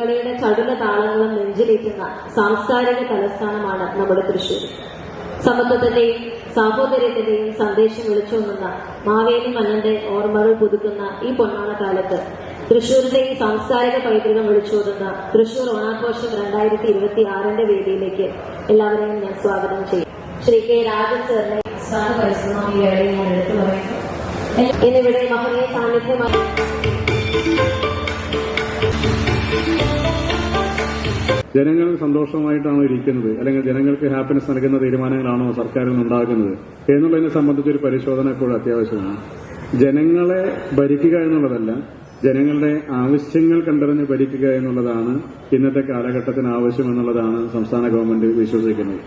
പുലികളിയുടെ ചടുല താളങ്ങളും നെഞ്ചിലേറ്റുന്ന സാംസ്കാരിക തലസ്ഥാനമാണ് നമ്മുടെ തൃശ്ശൂർ. സമത്വത്തിന്റെയും സാഹോദര്യത്തിന്റെയും സന്ദേശം വിളിച്ചോന്നുന്ന മാവേലി മന്നന്റെ ഓർമ്മകൾ പുതുക്കുന്ന ഈ പൊന്നാണക്കാലത്ത് തൃശ്ശൂരിന്റെ ഈ സാംസ്കാരിക പൈതൃകം വിളിച്ചോതുന്ന തൃശ്ശൂർ ഓണാഘോഷം 2026 വേദിയിലേക്ക് എല്ലാവരെയും ഞാൻ സ്വാഗതം ചെയ്യും. ശ്രീ കെ രാജൻ സാറിനെ പരിശ്രമം ഈ വേളയിൽ ഞാൻ എടുത്തു പറയുന്നു. ഇന്നിവിടെ മഹനീയ സാന്നിധ്യമായി ജനങ്ങൾ സന്തോഷമായിട്ടാണോ ഇരിക്കുന്നത്, അല്ലെങ്കിൽ ജനങ്ങൾക്ക് ഹാപ്പിനെസ് നൽകുന്ന തീരുമാനങ്ങളാണോ സർക്കാരിൽ നിന്നുണ്ടാകുന്നത് എന്നുള്ളതിനെ സംബന്ധിച്ചൊരു പരിശോധന എപ്പോഴും അത്യാവശ്യമാണ്. ജനങ്ങളെ ഭരിക്കുക എന്നുള്ളതല്ല, ജനങ്ങളുടെ ആവശ്യങ്ങൾ കണ്ടറിഞ്ഞ് ഭരിക്കുക എന്നുള്ളതാണ് ഇന്നത്തെ കാലഘട്ടത്തിന് ആവശ്യമെന്നുള്ളതാണ് സംസ്ഥാന ഗവൺമെന്റ് വിശ്വസിക്കുന്നത്.